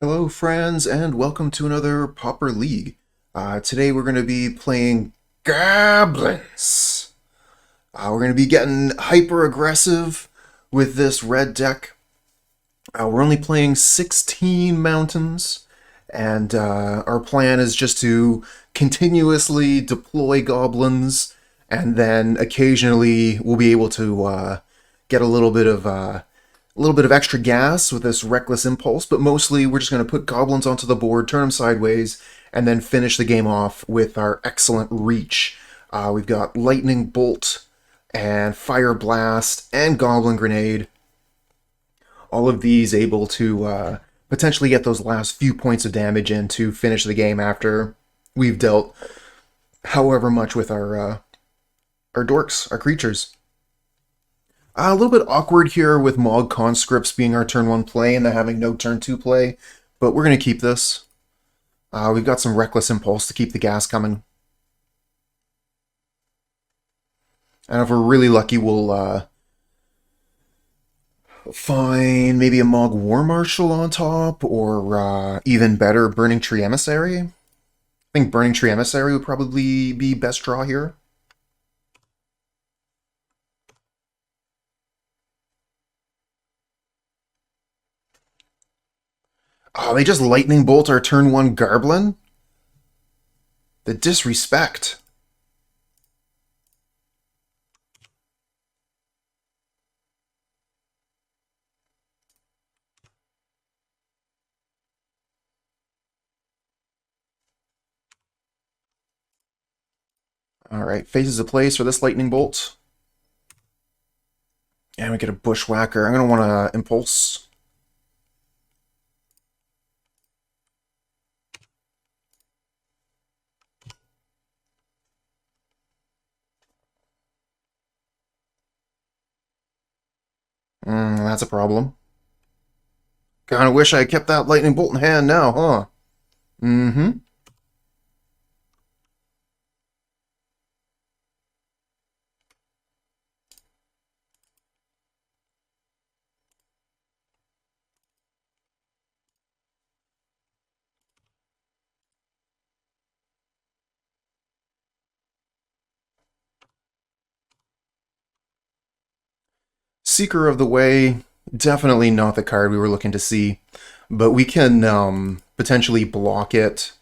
Hello, friends, and welcome to another Pauper League. Today we're going to be playing Goblins. We're going to be getting hyper aggressive with this red deck. We're only playing 16 mountains, and our plan is just to continuously deploy goblins, and then occasionally we'll be able to get a little bit of extra gas with this reckless impulse, but mostly we're just going to put goblins onto the board, turn them sideways, and then finish the game off with our excellent reach. We've got lightning bolt and Fireblast and Goblin Grenade. All of these able to potentially get those last few points of damage in to finish the game after we've dealt however much with our dorks, our creatures. A little bit awkward here with Mogg Conscripts being our turn 1 play and then having no turn 2 play, but we're going to keep this. We've got some Reckless Impulse to keep the gas coming. And if we're really lucky, we'll find maybe a Mogg War Marshal on top, or even better, Burning-Tree Emissary. I think Burning-Tree Emissary would probably be best draw here. Oh, they just Lightning Bolt our turn 1 Goblin? The disrespect. Alright, Faces of Place for this Lightning Bolt. And we get a Bushwhacker. I'm going to want to Impulse. That's a problem. Kinda wish I kept that Lightning Bolt in hand now, huh? Mm-hmm. Seeker of the Way, definitely not the card we were looking to see, but we can potentially block it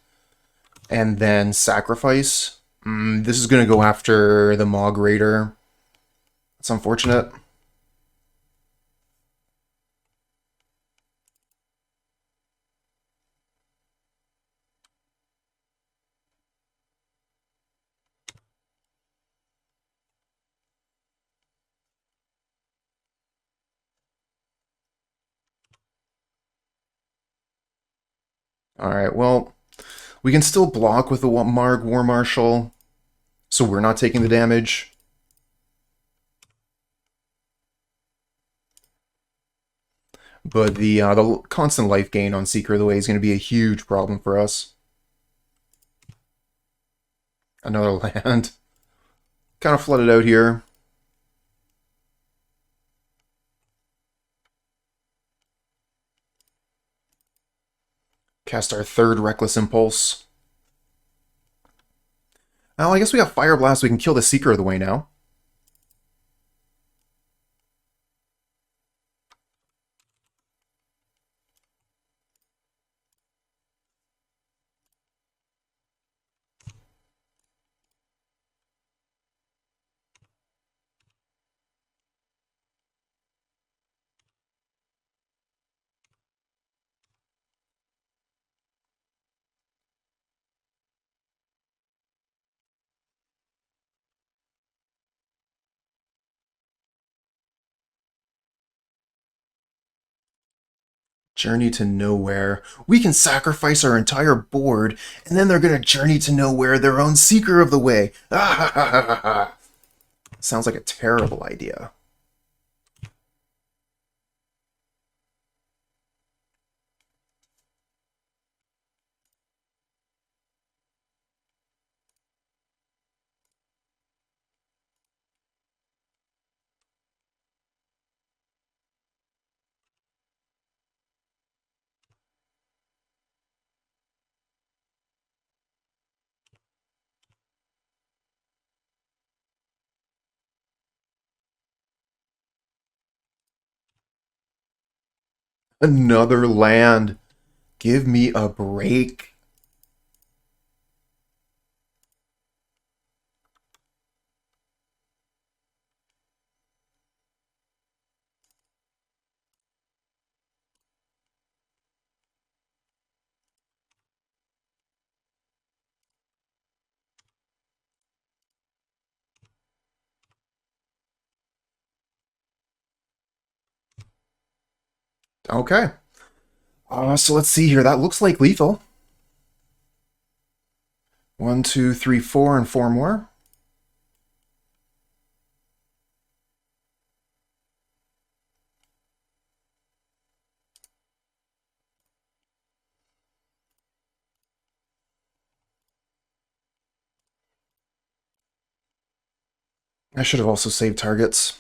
and then sacrifice. This is going to go after the Mogg Raider. It's unfortunate. Alright, well, we can still block with the Mogg War Marshal, so we're not taking the damage. But the constant life gain on Seeker of the Way is going to be a huge problem for us. Another land. Kind of flooded out here. Cast our third Reckless Impulse. Well, I guess we got Fireblast, so we can kill the Seeker of the Way now. Journey to Nowhere. We can sacrifice our entire board, and then they're going to journey to nowhere their own Seeker of the Way. Sounds like a terrible idea. Another land. Give me a break. Okay. So let's see here. That looks like lethal. 1, 2, 3, 4, and 4 more. I should have also saved targets.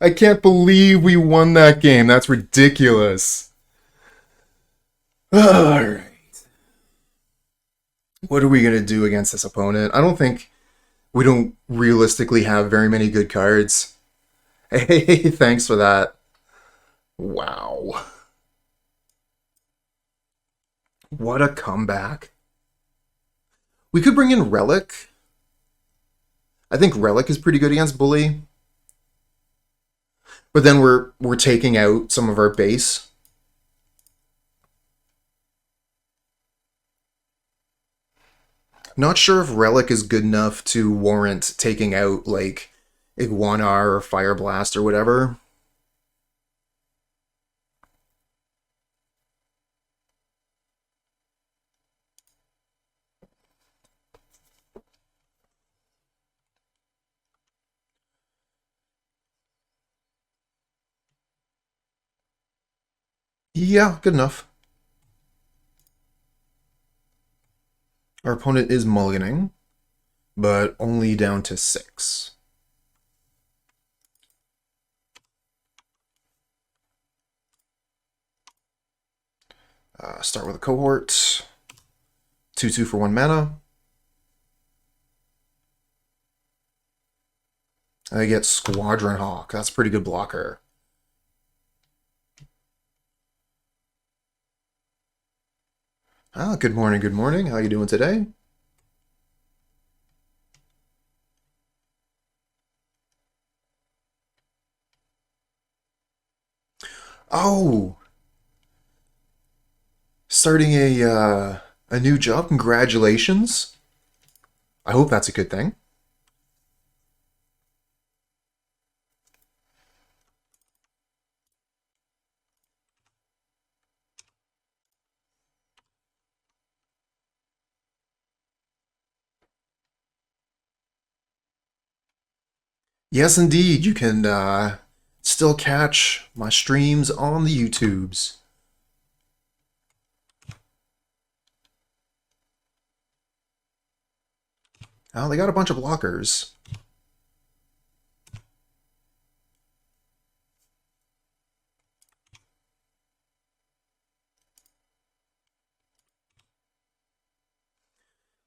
I can't believe we won that game. That's ridiculous. Alright. What are we going to do against this opponent? I don't think we don't realistically have very many good cards. Hey, thanks for that. Wow. What a comeback. We could bring in Relic. I think Relic is pretty good against Bully. But then we're taking out some of our base. Not sure if Relic is good enough to warrant taking out, like, Iguanar or Fireblast or whatever. Yeah, good enough. Our opponent is mulliganing, but only down to 6. Start with a cohort. 2/2 for 1 mana. I get Squadron Hawk. That's a pretty good blocker. Good morning, good morning. How you doing today? Oh! Starting a new job. Congratulations. I hope that's a good thing. Yes, indeed. You can still catch my streams on the YouTubes. Oh, they got a bunch of blockers.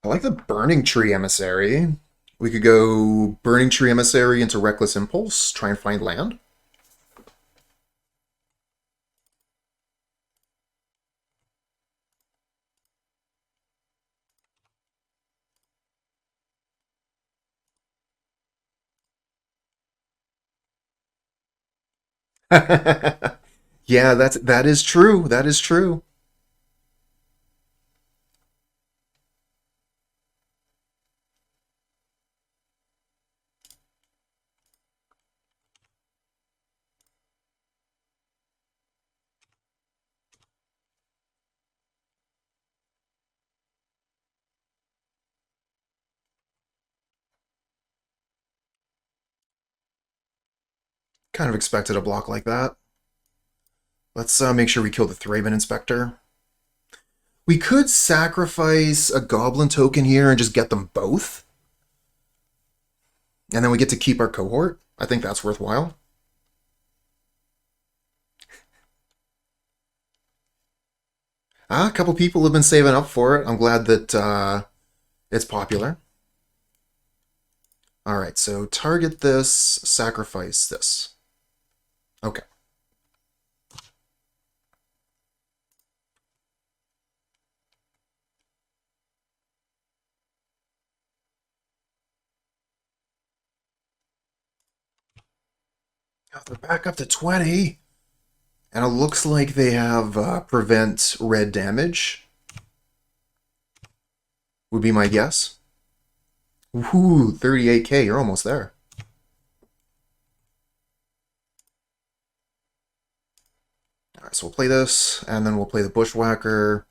I like the Burning-Tree Emissary. We could go Burning-Tree Emissary into Reckless Impulse, try and find land. Yeah, that is true. That is true. Kind of expected a block like that. Let's make sure we kill the Thraben Inspector. We could sacrifice a Goblin token here and just get them both. And then we get to keep our cohort. I think that's worthwhile. A couple people have been saving up for it. I'm glad that it's popular. Alright, so target this, sacrifice this. Okay. Oh, they're back up to 20. And it looks like they have prevent red damage. Would be my guess. Ooh, 38k, you're almost there. Alright, so we'll play this, and then we'll play the Bushwhacker.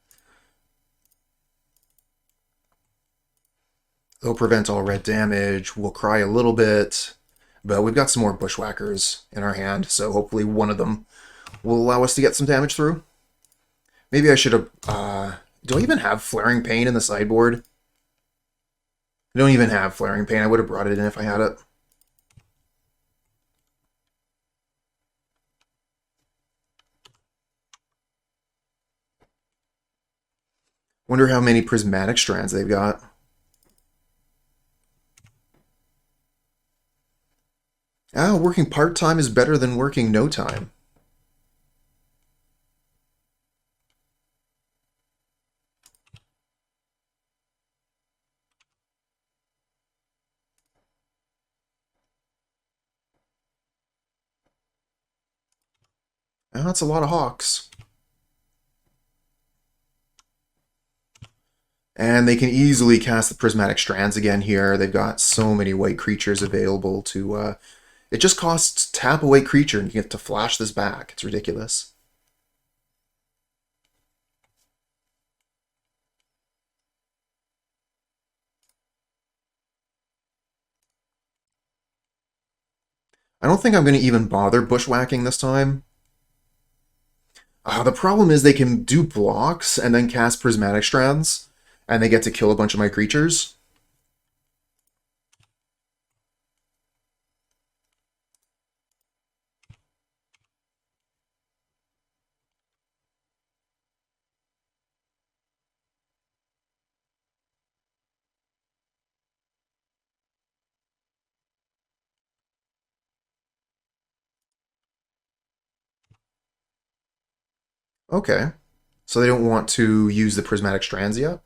They'll prevent all red damage. We'll cry a little bit, but we've got some more Bushwhackers in our hand, so hopefully one of them will allow us to get some damage through. Maybe I should have... do I even have Flaring Pain in the sideboard? I don't even have Flaring Pain. I would have brought it in if I had it. Wonder how many Prismatic Strands they've got. Ah, working part-time is better than working no time. Oh, that's a lot of Hawks. And they can easily cast the Prismatic Strands again here. They've got so many white creatures available to... it just costs tap a white creature and you get to flash this back. It's ridiculous. I don't think I'm going to even bother bushwhacking this time. The problem is they can do blocks and then cast Prismatic Strands, and they get to kill a bunch of my creatures. Okay. So they don't want to use the Prismatic Strands yet?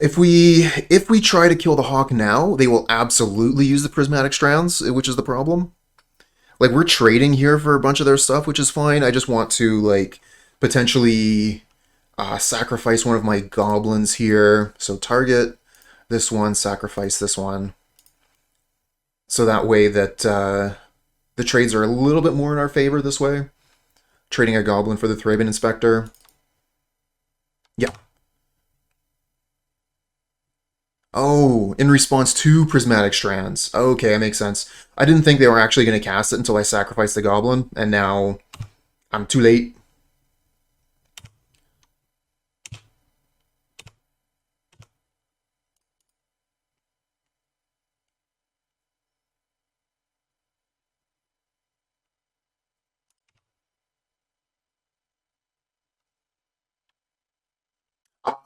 If we try to kill the Hawk now, they will absolutely use the Prismatic Strands, which is the problem. Like, we're trading here for a bunch of their stuff, which is fine. I just want to, like, potentially sacrifice one of my goblins here. So target this one, sacrifice this one. So that way that the trades are a little bit more in our favor this way. Trading a goblin for the Thraben Inspector. Yeah. Oh, in response to Prismatic Strands. Okay, that makes sense. I didn't think they were actually going to cast it until I sacrificed the goblin, and now I'm too late.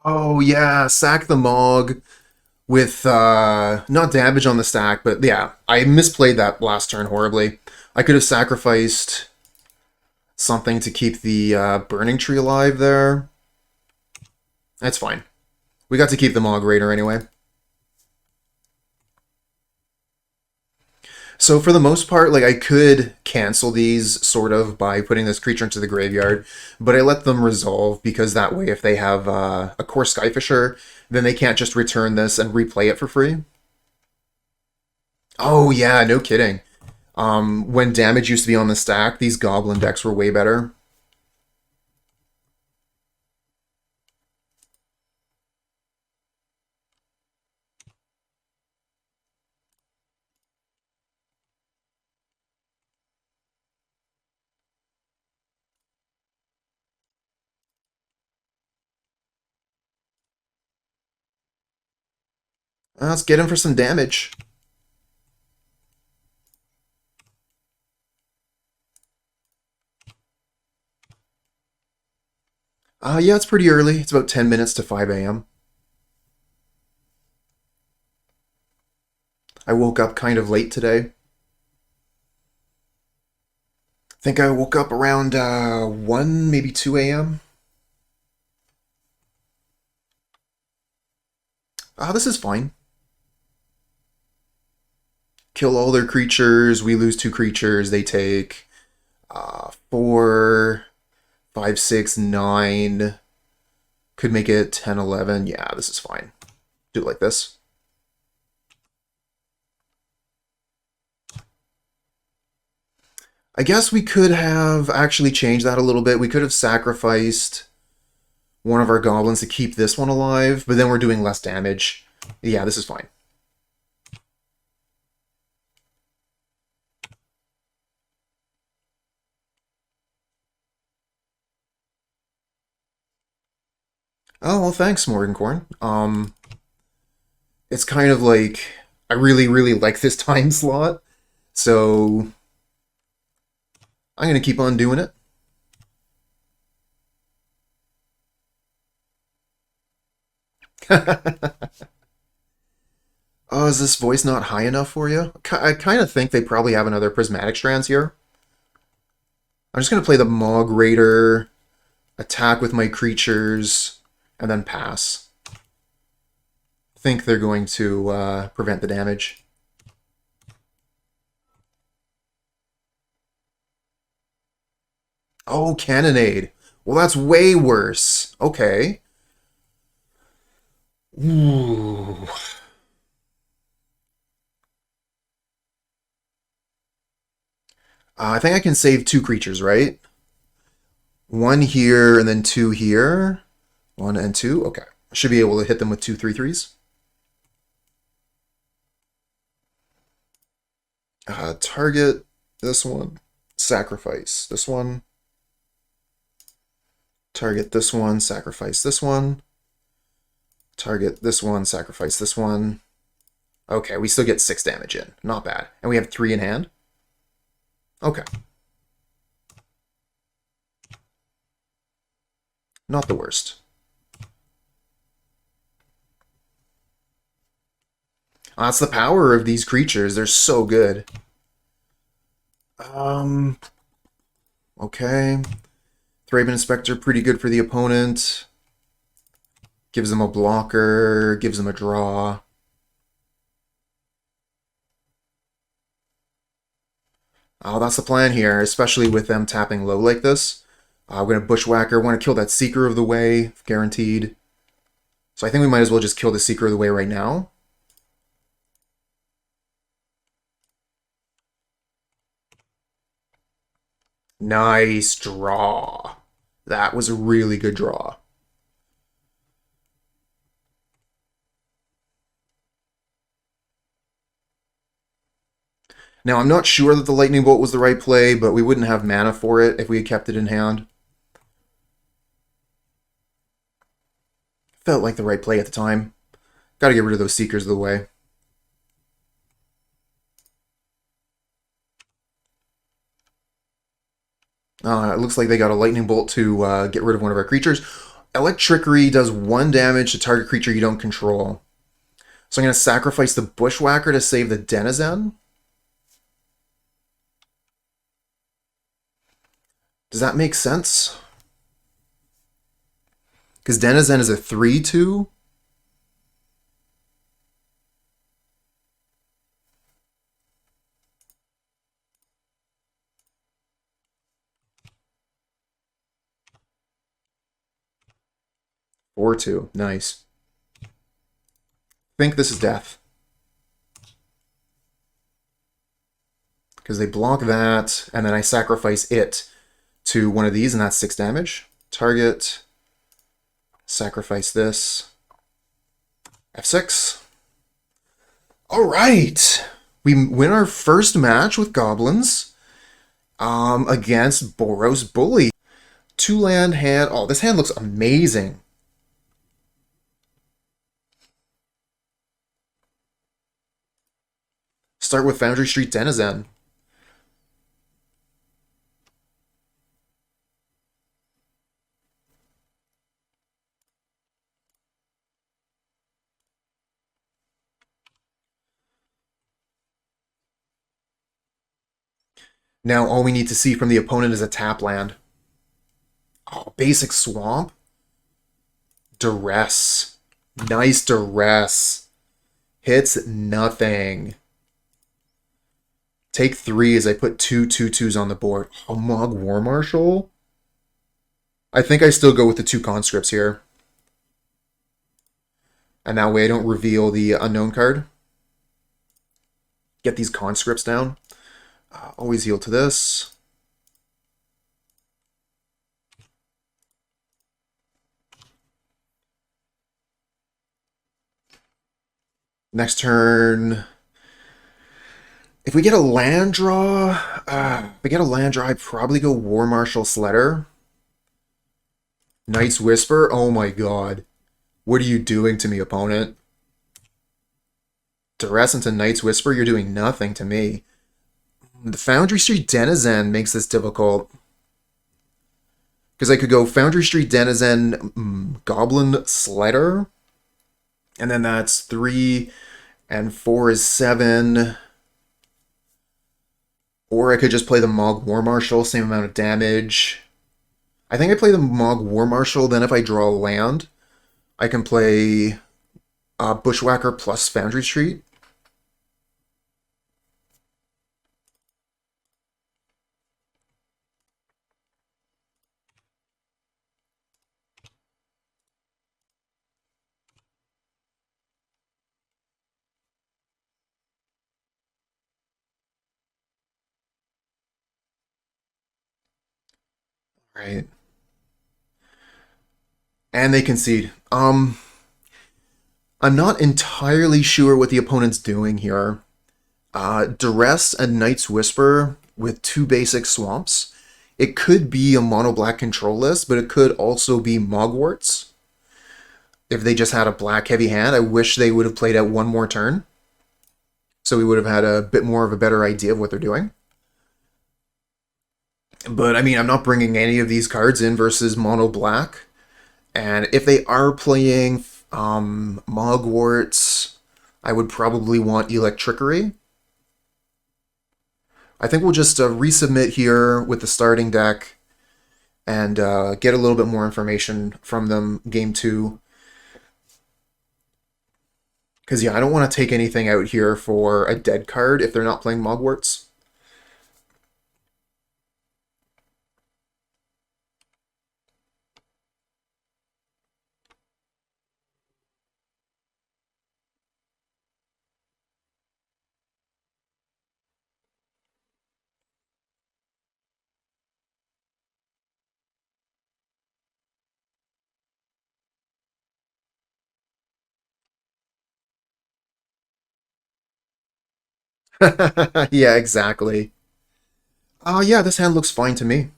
Oh yeah, sack the Mogg with not damage on the stack, but yeah, I misplayed that last turn horribly. I could have sacrificed something to keep the Burning-Tree alive there. That's fine. We got to keep the Mogg Raider anyway. So for the most part, like, I could cancel these sort of by putting this creature into the graveyard, but I let them resolve because that way if they have a Core Skyfisher, then they can't just return this and replay it for free. Oh yeah, no kidding. When damage used to be on the stack, these Goblin decks were way better. Let's get him for some damage. Yeah, it's pretty early. It's about 10 minutes to 5 a.m. I woke up kind of late today. I think I woke up around 1, maybe 2 a.m. This is fine. Kill all their creatures. We lose 2 creatures. They take 4, 5, 6, 9. Could make it 10, 11. Yeah, this is fine. Do it like this. I guess we could have actually changed that a little bit. We could have sacrificed one of our goblins to keep this one alive, but then we're doing less damage. Yeah, this is fine. Oh, well, thanks, Morgancorn. It's kind of like, I really, really like this time slot, so I'm going to keep on doing it. Oh, is this voice not high enough for you? I kind of think they probably have another Prismatic Strands here. I'm just going to play the Mogg Raider, attack with my creatures, and then pass. I think they're going to prevent the damage. Oh, Cannonade. Well, that's way worse. Okay. Ooh. I think I can save 2 creatures, right? 1 here and then 2 here. 1 and 2. Okay. I should be able to hit them with 2 3/3s. Target this one. Sacrifice this one. Target this one. Sacrifice this one. Target this one. Sacrifice this one. Okay, we still get 6 damage in. Not bad. And we have 3 in hand. Okay. Not the worst. That's the power of these creatures. They're so good. Okay. Thraben Inspector, pretty good for the opponent. Gives them a blocker, gives them a draw. Oh, that's the plan here, especially with them tapping low like this. We're going to Bushwhacker, want to kill that Seeker of the Way, guaranteed. So I think we might as well just kill the Seeker of the Way right now. Nice draw. That was a really good draw. Now, I'm not sure that the Lightning Bolt was the right play, but we wouldn't have mana for it if we had kept it in hand. Felt like the right play at the time. Gotta get rid of those Seekers of the Way. It looks like they got a Lightning Bolt to get rid of one of our creatures. Electrickery does 1 damage to target creature you don't control. So I'm going to sacrifice the Bushwhacker to save the Denizen. Does that make sense? Because Denizen is a 3/2. Or 2. Nice. Think this is death. Because they block that, and then I sacrifice it to one of these, and that's 6 damage. Target. Sacrifice this. F6. Alright! We win our first match with Goblins against Boros Bully. 2-land hand. Oh, this hand looks amazing. start with Foundry Street Denizen. Now all we need to see from the opponent is a tap land. Oh, basic swamp? Duress. Nice duress. Hits nothing. Take 3 as I put 2/2/2s on the board. Oh, Mogg War Marshal? I think I still go with the 2 conscripts here. And that way I don't reveal the unknown card. Get these conscripts down. Always heal to this. Next turn, if we get a land draw, I'd probably go War Marshal Sledder. Knight's Whisper, oh my god. What are you doing to me, opponent? Duress into Knight's Whisper, you're doing nothing to me. The Foundry Street Denizen makes this difficult. Because I could go Foundry Street Denizen, Goblin Sledder. And then that's 3 and 4 is 7. Or I could just play the Mogg War Marshal, same amount of damage. I think I play the Mogg War Marshal, then if I draw a land, I can play Bushwhacker plus Foundry Street. Right. And they concede. I'm not entirely sure what the opponent's doing here. Duress and Knight's Whisper with 2 basic swamps. It could be a mono-black control list, but it could also be Mogwarts. If they just had a black heavy hand, I wish they would have played out 1 more turn. So we would have had a bit more of a better idea of what they're doing. But, I mean, I'm not bringing any of these cards in versus mono-black. And if they are playing Mogwarts, I would probably want Electrickery. I think we'll just resubmit here with the starting deck and get a little bit more information from them game 2. Because, yeah, I don't want to take anything out here for a dead card if they're not playing Mogwarts. Yeah, exactly. Yeah, this hand looks fine to me.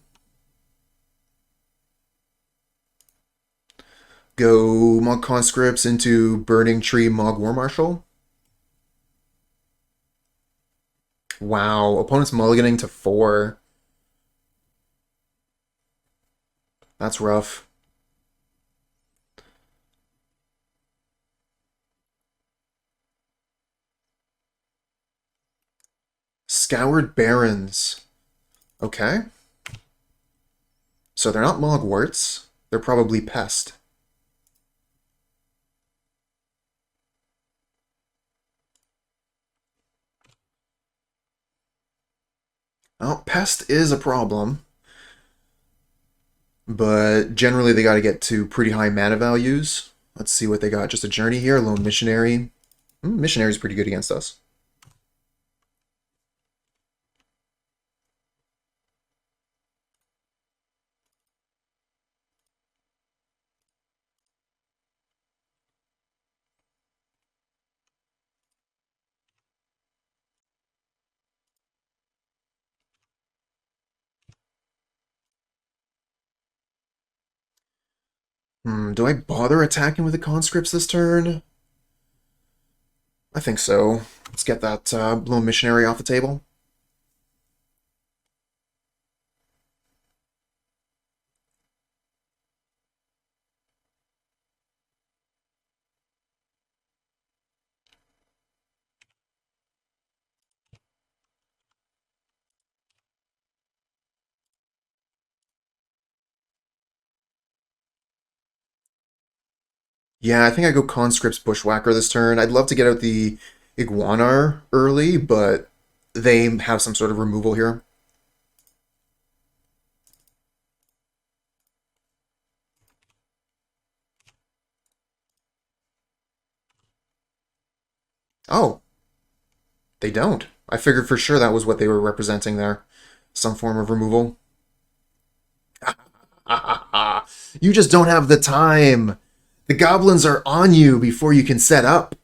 Go Mogg Conscripts into Burning-Tree Mogg War Marshal. Wow, opponent's mulliganing to 4. That's rough. Scoured Barrens. Okay. So they're not Mogwarts. They're probably Pest. Oh, Pest is a problem. But generally they gotta get to pretty high mana values. Let's see what they got. Just a Journey here, Lone Missionary. Missionary's pretty good against us. Do I bother attacking with the conscripts this turn? I think so. Let's get that Blown Missionary off the table. Yeah, I think I go Conscripts Bushwhacker this turn. I'd love to get out the Iguanar early, but they have some sort of removal here. Oh, they don't. I figured for sure that was what they were representing there. Some form of removal. You just don't have the time. The goblins are on you before you can set up.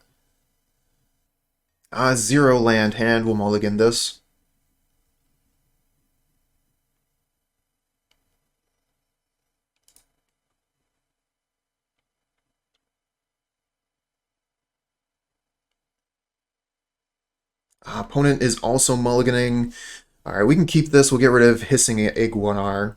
Zero land hand will mulligan this. Opponent is also mulliganing. Alright, we can keep this. We'll get rid of Hissing Iguanar.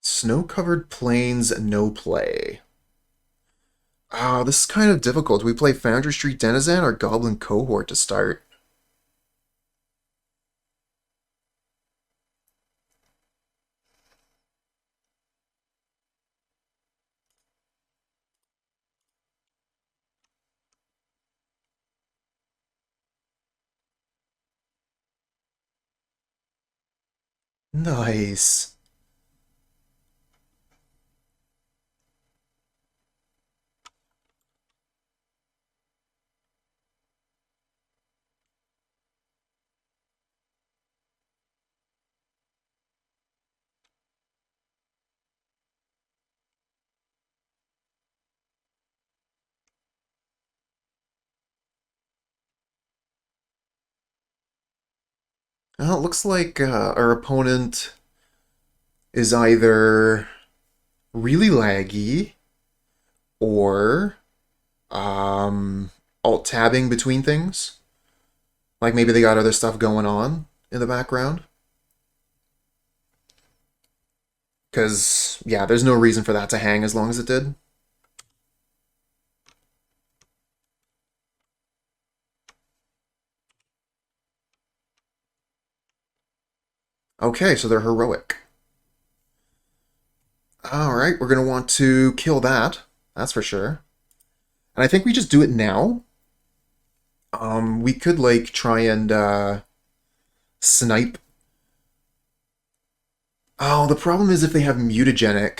Snow-covered plains, no play. This is kind of difficult. Do we play Foundry Street Denizen or Goblin Cohort to start? Nice. Well, it looks like our opponent is either really laggy or alt-tabbing between things. Like maybe they got other stuff going on in the background. Because, yeah, there's no reason for that to hang as long as it did. Okay, so they're heroic. Alright, we're going to want to kill that. That's for sure. And I think we just do it now. We could, like, try and snipe. Oh, the problem is if they have mutagenic.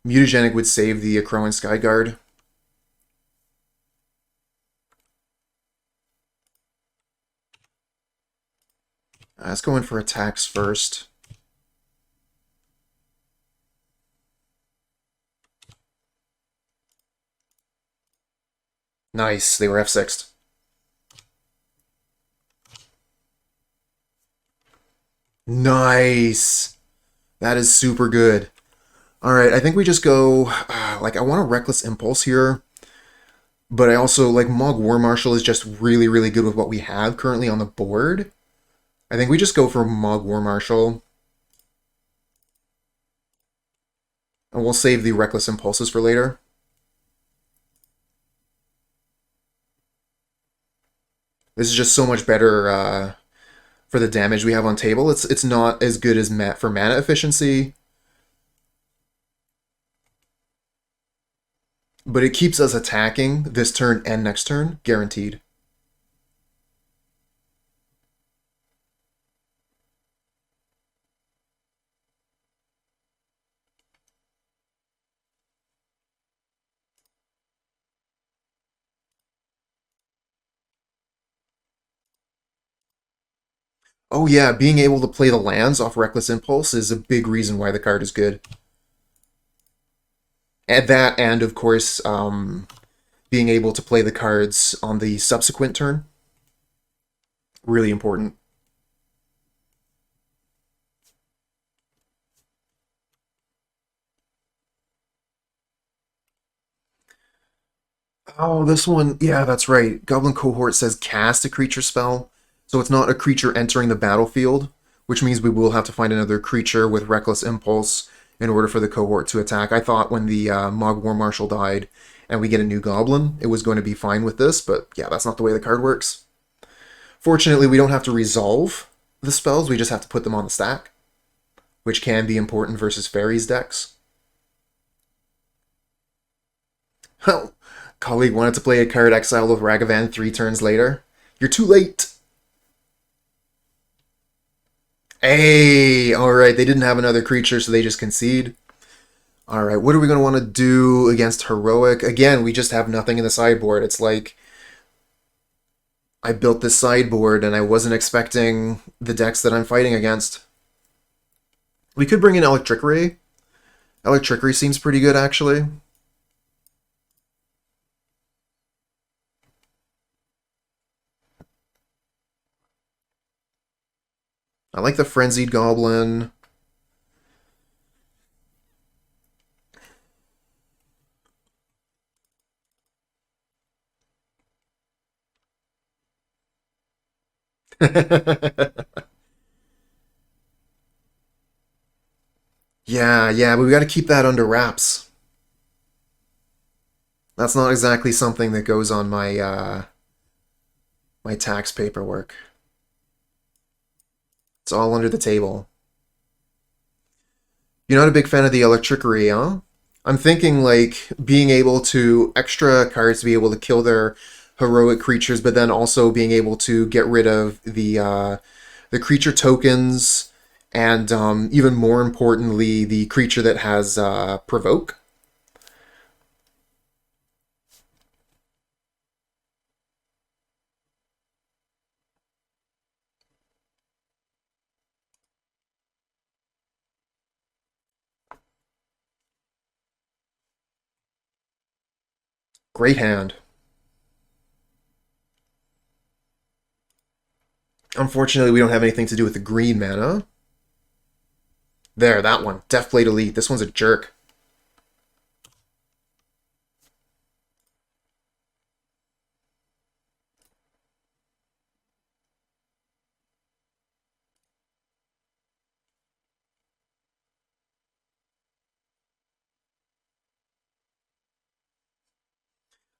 Mutagenic would save the Crowan Skyguard. Let's go in for attacks first. Nice, they were F6'd. Nice! That is super good. Alright, I think we just go... like, I want a Reckless Impulse here. But I also, like, Mogg War Marshal is just really, really good with what we have currently on the board. I think we just go for Mogg War Marshal. And we'll save the Reckless Impulses for later. This is just so much better for the damage we have on table. It's not as good as for mana efficiency. But it keeps us attacking this turn and next turn, guaranteed. Oh yeah, being able to play the lands off Reckless Impulse is a big reason why the card is good. And that, and of course, being able to play the cards on the subsequent turn. Really important. Oh, this one, yeah, that's right. Goblin Cohort says cast a creature spell, so it's not a creature entering the battlefield, which means we will have to find another creature with Reckless Impulse in order for the cohort to attack. I thought when the Mogg War Marshal died and we get a new Goblin, it was going to be fine with this, but yeah, that's not the way the card works. Fortunately, we don't have to resolve the spells, we just have to put them on the stack, which can be important versus Fairies decks. Well, colleague wanted to play a card Exile of Ragavan 3 turns later. You're too late! Hey! Alright, they didn't have another creature, so they just concede. Alright, what are we going to want to do against Heroic? Again, we just have nothing in the sideboard. It's like I built this sideboard and I wasn't expecting the decks that I'm fighting against. We could bring in Electrickery. Electrickery seems pretty good, actually. I like the Frenzied Goblin. Yeah, but we got to keep that under wraps. That's not exactly something that goes on my tax paperwork. It's all under the table. You're not a big fan of the Electrickery, huh? I'm thinking like being able to extra cards to be able to kill their heroic creatures, but then also being able to get rid of the creature tokens, and even more importantly, the creature that has provoke. Great hand. Unfortunately, we don't have anything to do with the green mana. There, that one. Deathblade Elite. This one's a jerk.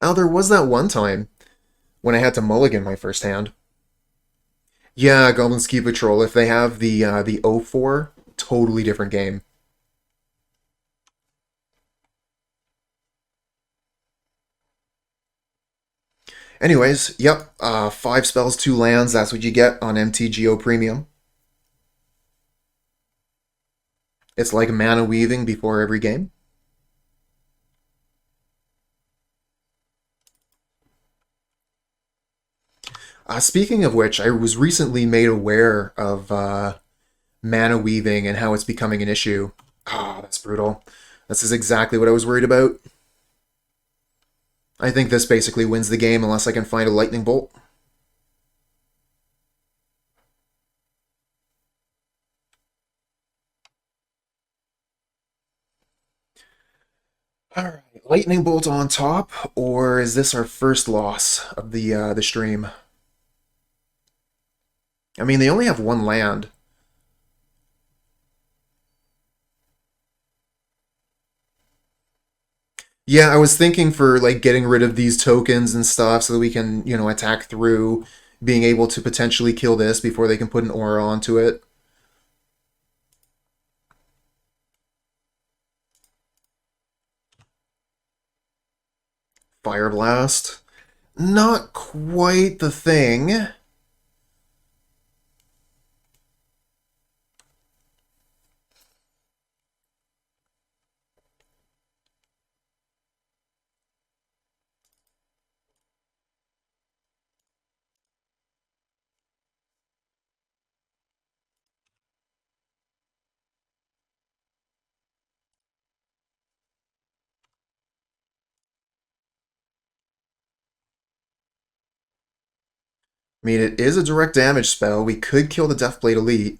Oh, there was that one time when I had to mulligan my first hand. Yeah, Goblin Ski Patrol. If they have the O4, totally different game. Anyways, yep, 5 spells, 2 lands, that's what you get on MTGO Premium. It's like mana weaving before every game. Speaking of which, I was recently made aware of mana weaving and how it's becoming an issue. Ah, that's brutal. This is exactly what I was worried about. I think this basically wins the game unless I can find a lightning bolt. Alright, lightning bolt on top, or is this our first loss of the stream? I mean, they only have 1 land. Yeah, I was thinking for like getting rid of these tokens and stuff so that we can, attack through, being able to potentially kill this before they can put an aura onto it. Fireblast. Not quite the thing. mean, it is a direct damage spell. We could kill the Deathblade Elite.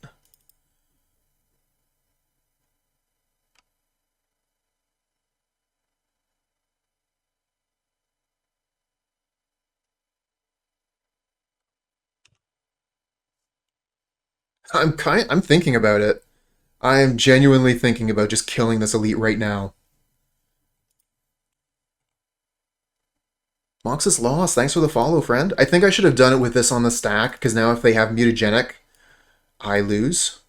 I'm thinking about it. I'm genuinely thinking about just killing this Elite right now. Mox's Lost, thanks for the follow, friend. I think I should have done it with this on the stack, because now if they have Mutagenic, I lose.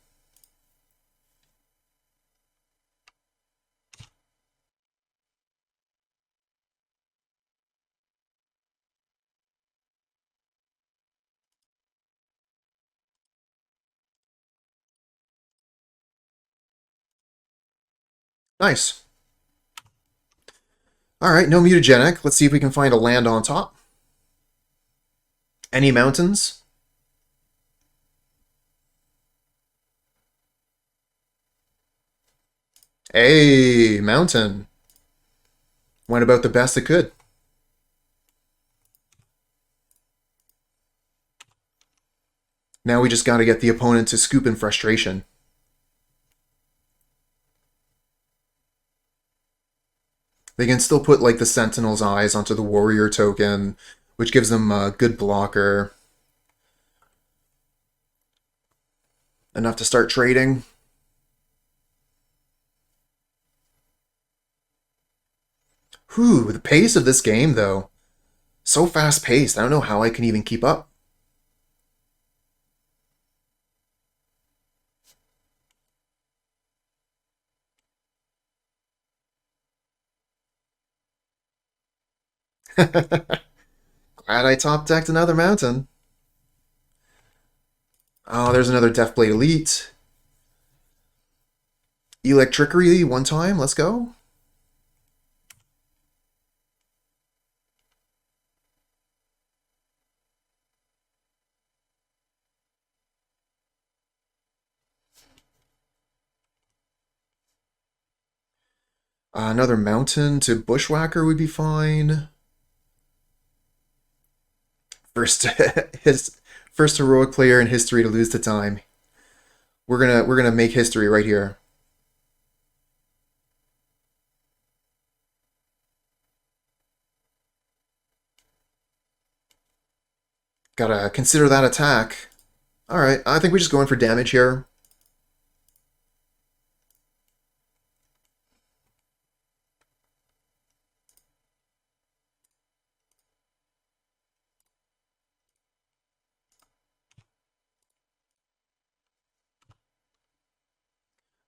Nice. Alright, no Mutagenic. Let's see if we can find a land on top. Any mountains? Hey, mountain. Went about the best it could. Now we just gotta get the opponent to scoop in frustration. They can still put, like, the Sentinel's Eyes onto the Warrior token, which gives them a good blocker. Enough to start trading. Whew, the pace of this game, though. So fast-paced, I don't know how I can even keep up. Glad I top-decked another mountain. Oh, there's another Deathblade Elite. Electrickery one time, let's go. Another mountain to Bushwhacker would be fine. His first heroic player in history to lose to time. We're gonna make history right here. Gotta consider that attack. Alright, I think we just go in for damage here.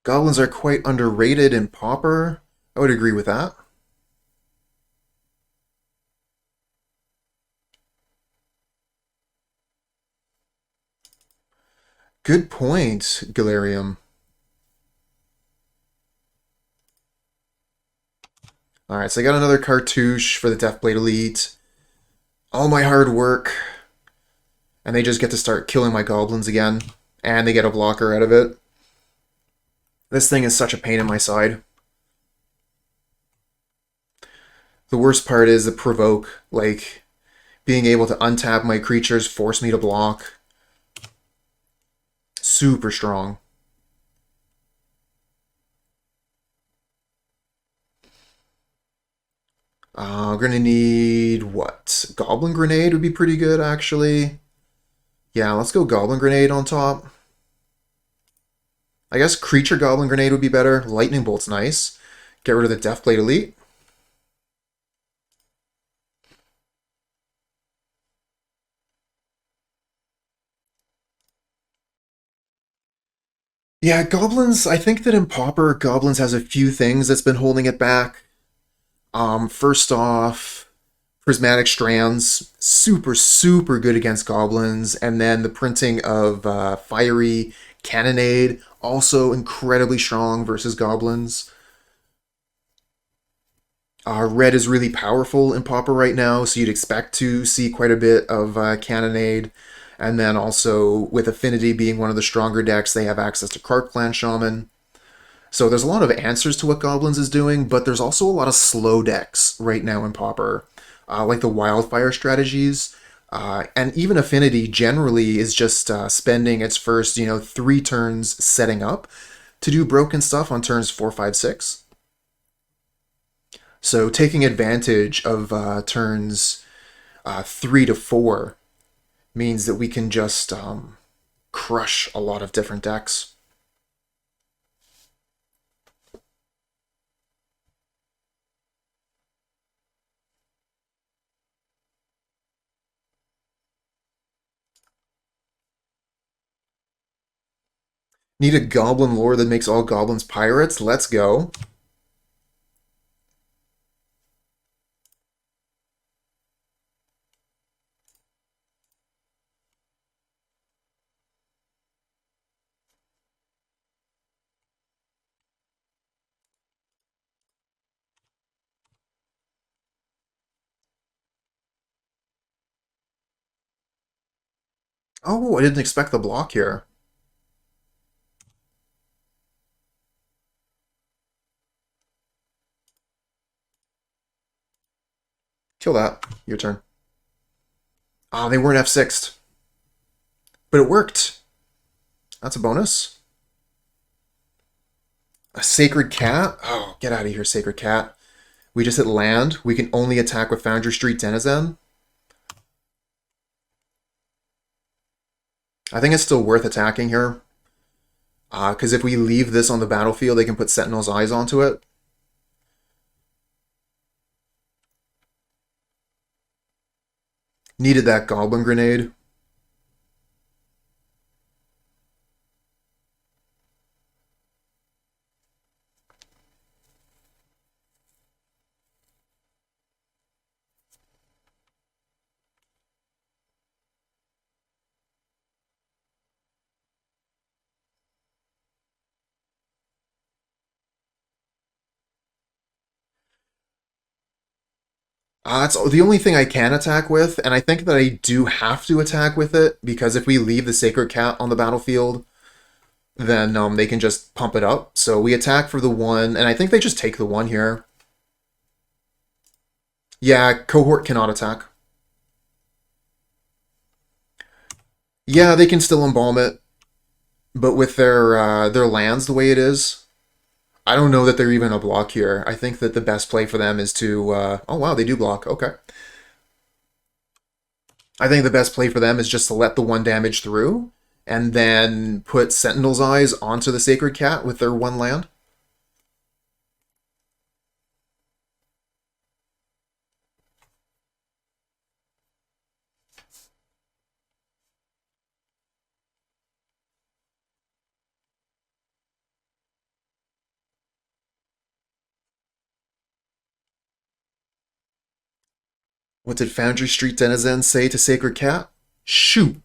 Goblins are quite underrated in Pauper. I would agree with that. Good point, Galarium. Alright, so I got another cartouche for the Deathblade Elite. All my hard work. And they just get to start killing my goblins again. And they get a blocker out of it. This thing is such a pain in my side. The worst part is the provoke, like being able to untap my creatures, force me to block. Super strong. We're gonna need what? Goblin Grenade would be pretty good, actually. Yeah, let's go Goblin Grenade on top. I guess Creature Goblin Grenade would be better. Lightning Bolt's nice. Get rid of the Deathblade Elite. Yeah, Goblins, I think that in Pauper, Goblins has a few things that's been holding it back. First off, Prismatic Strands, super, super good against Goblins. And then the printing of Fiery Cannonade, also incredibly strong versus Goblins. Red is really powerful in Pauper right now, so you'd expect to see quite a bit of Cannonade. And then also, with Affinity being one of the stronger decks, they have access to Kark Clan Shaman. So there's a lot of answers to what Goblins is doing, but there's also a lot of slow decks right now in Pauper. Like the Wildfire strategies. And even Affinity generally is just spending its first, 3 turns setting up to do broken stuff on turns 4, 5, 6. So taking advantage of turns 3 to 4 means that we can just crush a lot of different decks. Need a goblin lore that makes all goblins pirates? Let's go. Oh, I didn't expect the block here. Kill that. Your turn. Ah, they weren't F6'd. But it worked. That's a bonus. A Sacred Cat? Oh, get out of here, Sacred Cat. We just hit land. We can only attack with Foundry Street Denizen. I think it's still worth attacking here. Because if we leave this on the battlefield, they can put Sentinel's Eyes onto it. Needed that Goblin Grenade. That's the only thing I can attack with, and I think that I do have to attack with it, because if we leave the Sacred Cat on the battlefield, then they can just pump it up. So we attack for the 1, and I think they just take the 1 here. Yeah, Cohort cannot attack. Yeah, they can still embalm it, but with their lands the way it is, I don't know that they're even a block here. I think that the best play for them is to... oh, wow, they do block. Okay. I think the best play for them is just to let the 1 damage through, and then put Sentinel's Eyes onto the Sacred Cat with their 1 land. What did Foundry Street Denizen say to Sacred Cat? Shoot!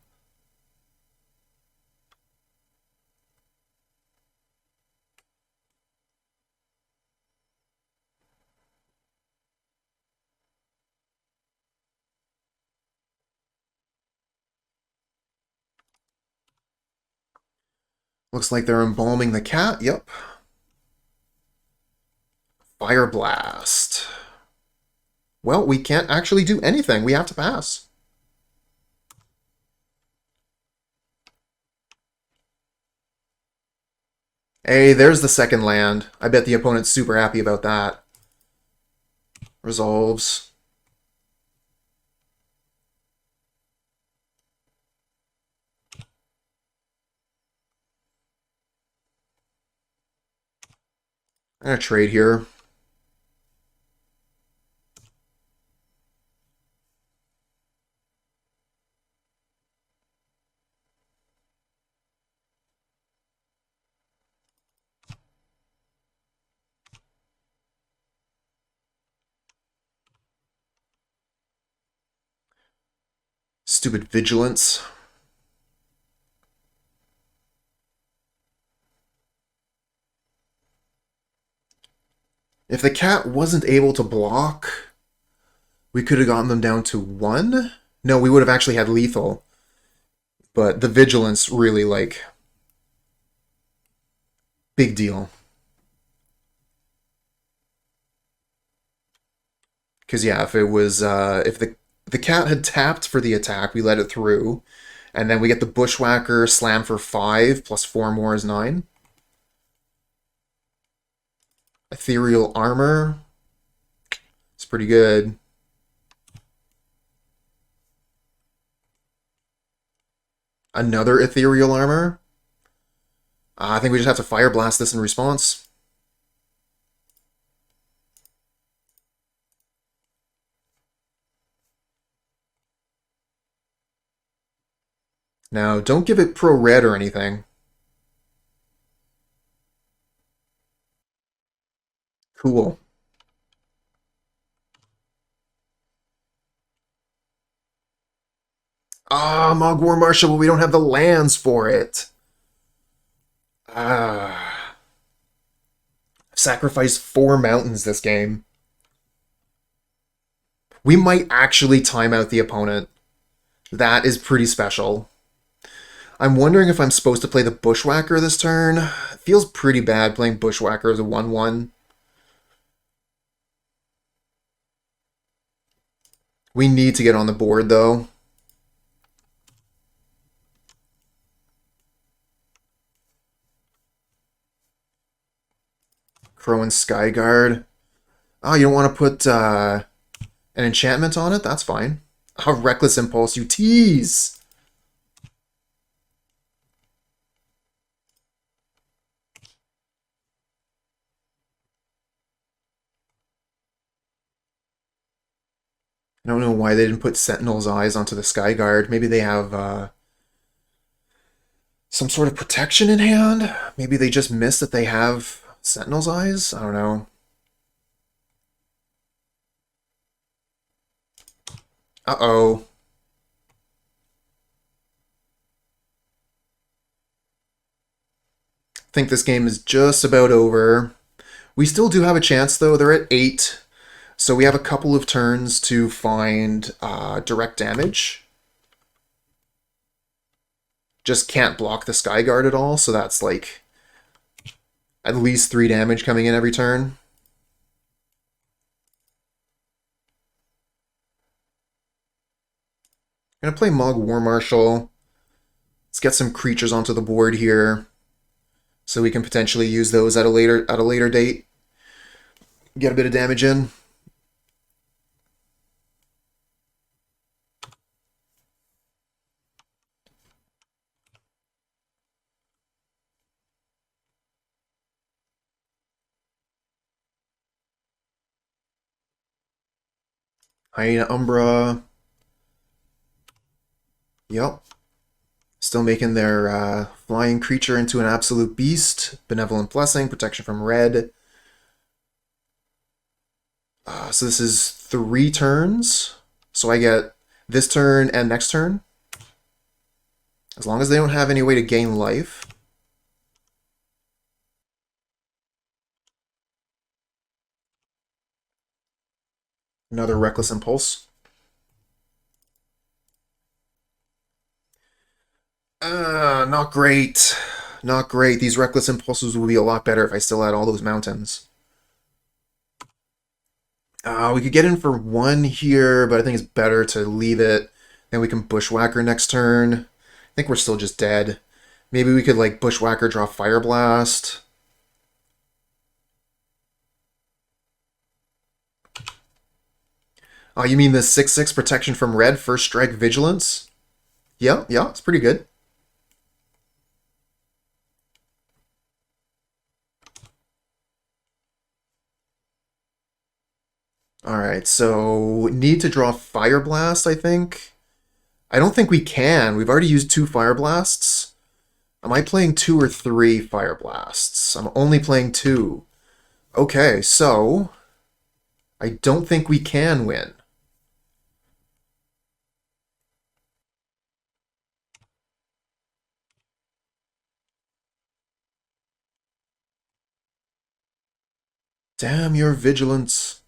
Looks like they're embalming the cat. Yep. Fireblast. Well, we can't actually do anything. We have to pass. Hey, there's the second land. I bet the opponent's super happy about that. Resolves. I'm gonna trade here. Stupid Vigilance. If the cat wasn't able to block, we could have gotten them down to 1. No, we would have actually had lethal. But the Vigilance really, like, big deal. Because, yeah, if it was, if the the cat had tapped for the attack. We let it through. And then we get the Bushwhacker, slam for 5, plus 4 more is 9. Ethereal Armor. It's pretty good. Another Ethereal Armor. I think we just have to Fireblast this in response. Now, don't give it Pro Red or anything. Cool. Ah, Mogg War Marshal, but we don't have the lands for it. Ah. Sacrificed 4 mountains this game. We might actually time out the opponent. That is pretty special. I'm wondering if I'm supposed to play the Bushwhacker this turn. It feels pretty bad playing Bushwhacker as a 1-1. We need to get on the board, though. Crow and Skyguard. Oh, you don't want to put an enchantment on it? That's fine. Oh, Reckless Impulse, you tease! I don't know why they didn't put Sentinel's Eyes onto the Skyguard. Maybe they have some sort of protection in hand? Maybe they just missed that they have Sentinel's Eyes? I don't know. Uh-oh. I think this game is just about over. We still do have a chance, though. They're at 8. So we have a couple of turns to find direct damage. Just can't block the Skyguard at all, so that's like at least 3 damage coming in every turn. I'm gonna play Mogg War Marshal. Let's get some creatures onto the board here, so we can potentially use those at a later date. Get a bit of damage in. Hyena Umbra. Yep. Still making their flying creature into an absolute beast. Benevolent Blessing, protection from red. So this is 3 turns. So I get this turn and next turn. As long as they don't have any way to gain life. Another Reckless Impulse. Not great. Not great. These Reckless Impulses will be a lot better if I still had all those mountains. We could get in for 1 here, but I think it's better to leave it. Then we can Bushwhacker next turn. I think we're still just dead. Maybe we could, like, Bushwhacker, draw Fireblast. Oh, you mean the 6/6 protection from red, first strike vigilance? Yeah, it's pretty good. Alright, so need to draw Fireblast, I think. I don't think we can. We've already used 2 Fireblasts. Am I playing 2 or 3 Fireblasts? I'm only playing 2. Okay, so I don't think we can win. Damn your vigilance.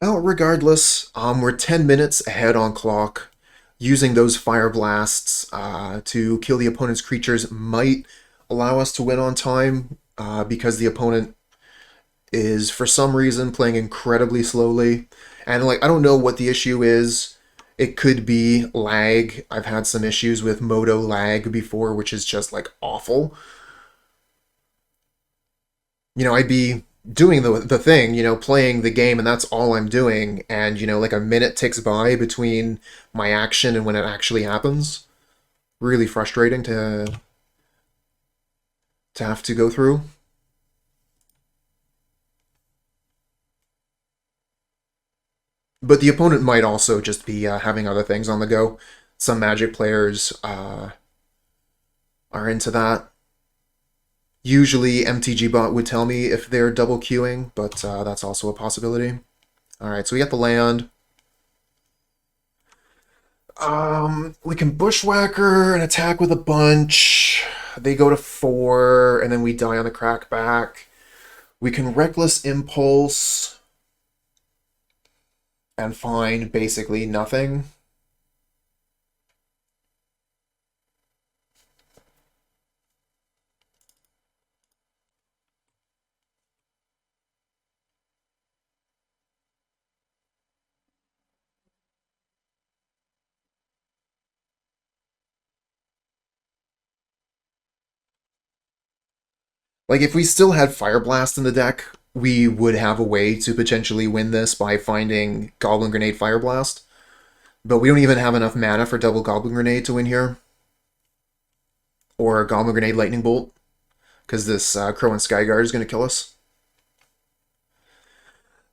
Well, regardless, we're 10 minutes ahead on clock. Using those Fireblasts to kill the opponent's creatures might allow us to win on time because the opponent is, for some reason, playing incredibly slowly. And, like, I don't know what the issue is. It could be lag. I've had some issues with Moto lag before, which is just, like, awful. You know, I'd be doing the thing, you know, playing the game, and that's all I'm doing. And, you know, like a minute ticks by between my action and when it actually happens. Really frustrating to have to go through. But the opponent might also just be having other things on the go. Some Magic players are into that. Usually MTG bot would tell me if they're double queuing, but that's also a possibility. Alright, so we got the land. We can Bushwhacker and attack with a bunch. They go to 4, and then we die on the crackback. We can Reckless Impulse and find basically nothing. Like, if we still had Fireblast in the deck, we would have a way to potentially win this by finding Goblin Grenade Fireblast. But we don't even have enough mana for double Goblin Grenade to win here. Or Goblin Grenade Lightning Bolt. Because this Crow and Skyguard is going to kill us.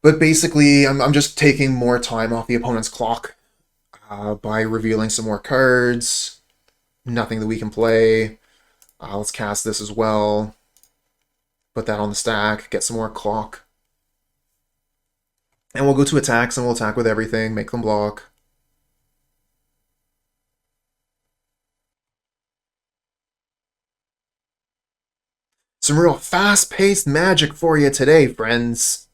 But basically, I'm just taking more time off the opponent's clock by revealing some more cards. Nothing that we can play. Let's cast this as well. Put that on the stack, get some more clock. And we'll go to attacks, and we'll attack with everything, make them block. Some real fast-paced magic for you today, friends.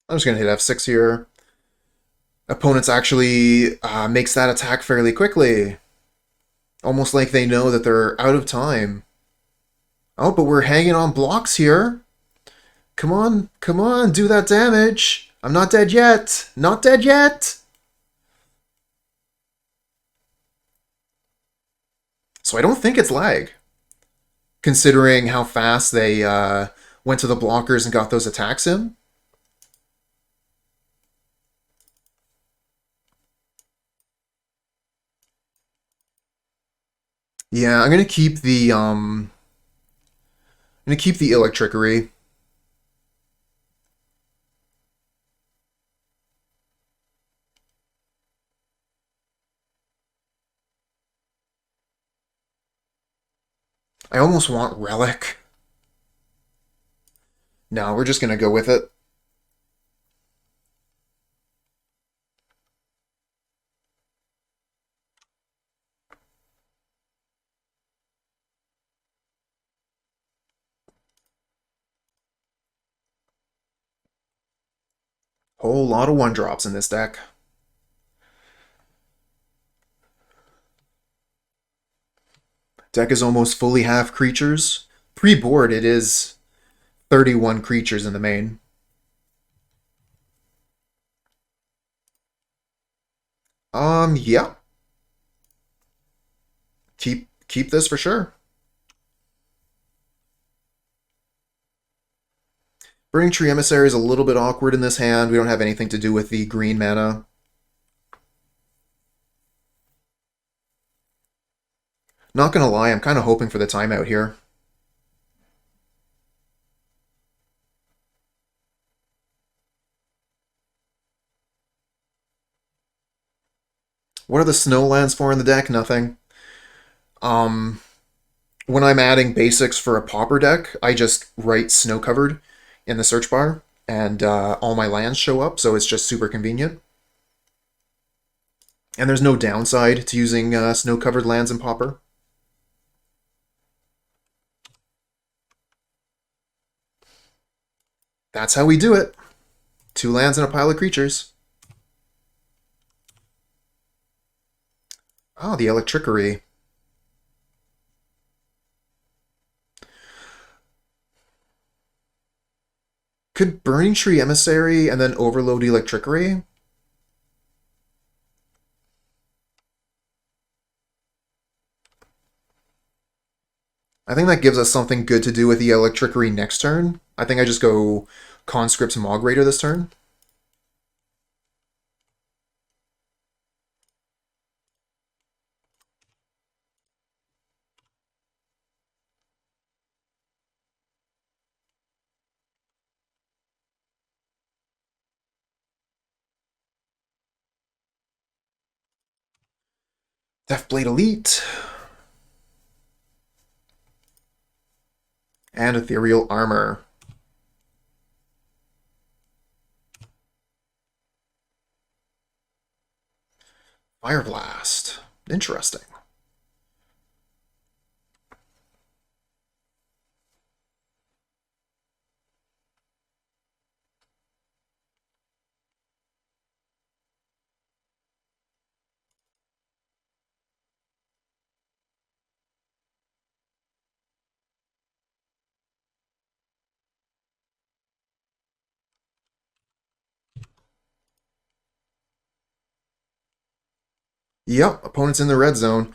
I'm just going to hit F6 here. Opponents actually makes that attack fairly quickly. Almost like they know that they're out of time. Oh, but we're hanging on blocks here. Come on, do that damage. I'm not dead yet. Not dead yet. So I don't think it's lag. Considering how fast they went to the blockers and got those attacks in. Yeah, I'm gonna keep the Electrickery. I almost want Relic. No, we're just gonna go with it. Whole lot of 1-drops in this deck. Deck is almost fully half creatures. Pre-board, it is 31 creatures in the main. Yeah. Keep this for sure. Burning-Tree Emissary is a little bit awkward in this hand. We don't have anything to do with the green mana. Not gonna lie, I'm kind of hoping for the timeout here. What are the snow lands for in the deck? Nothing. when I'm adding basics for a Pauper deck, I just write snow-covered in the search bar, and all my lands show up, so it's just super convenient. And there's no downside to using snow-covered lands in Pauper. That's how we do it. 2 lands and a pile of creatures. Ah, the Electrickery. Could Burning-Tree Emissary and then overload Electrickery? I think that gives us something good to do with the Electrickery next turn. I think I just go Conscripts Mogg Raider this turn. Deathblade Elite. And Ethereal Armor. Fireblast. Interesting. Yep, opponent's in the red zone.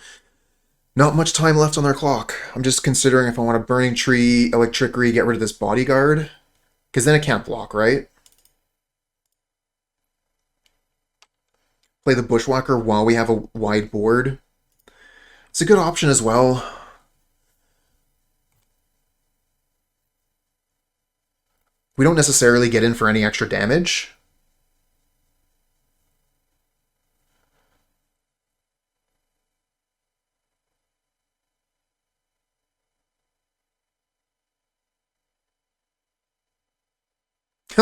Not much time left on their clock. I'm just considering if I want a Burning Tree, Electrickery, get rid of this Bodyguard. Because then it can't block, right? Play the Bushwhacker while we have a wide board. It's a good option as well. We don't necessarily get in for any extra damage.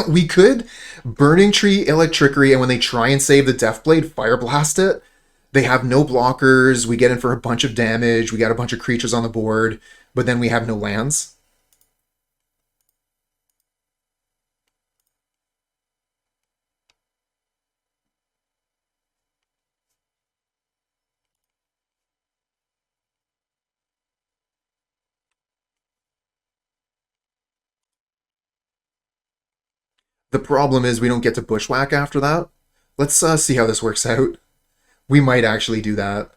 We could Burning-Tree, Electrickery, and when they try and save the Deathblade, Fireblast it. They have no blockers, we get in for a bunch of damage, we got a bunch of creatures on the board, but then we have no lands. The problem is we don't get to Bushwhack after that. Let's see how this works out. We might actually do that.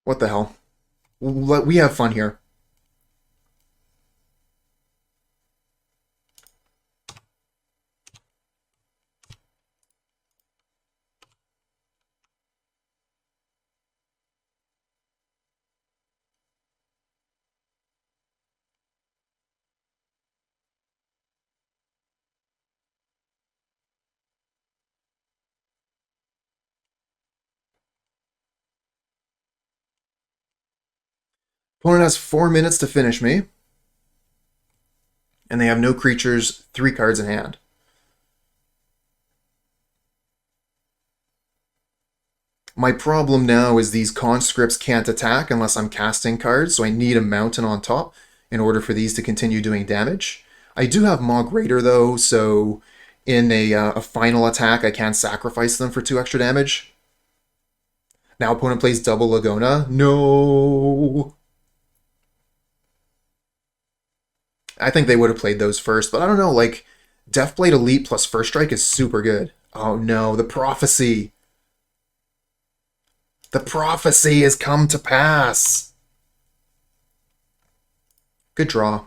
What the hell? We have fun here. Opponent has 4 minutes to finish me. And they have no creatures, 3 cards in hand. My problem now is these conscripts can't attack unless I'm casting cards, so I need a mountain on top in order for these to continue doing damage. I do have Mogg Raider though, so in a final attack I can sacrifice them for 2 extra damage. Now opponent plays double Lagona. No! I think they would have played those first, but I don't know, like, Deathblade Elite plus First Strike is super good. Oh no, the Prophecy! The Prophecy has come to pass! Good draw.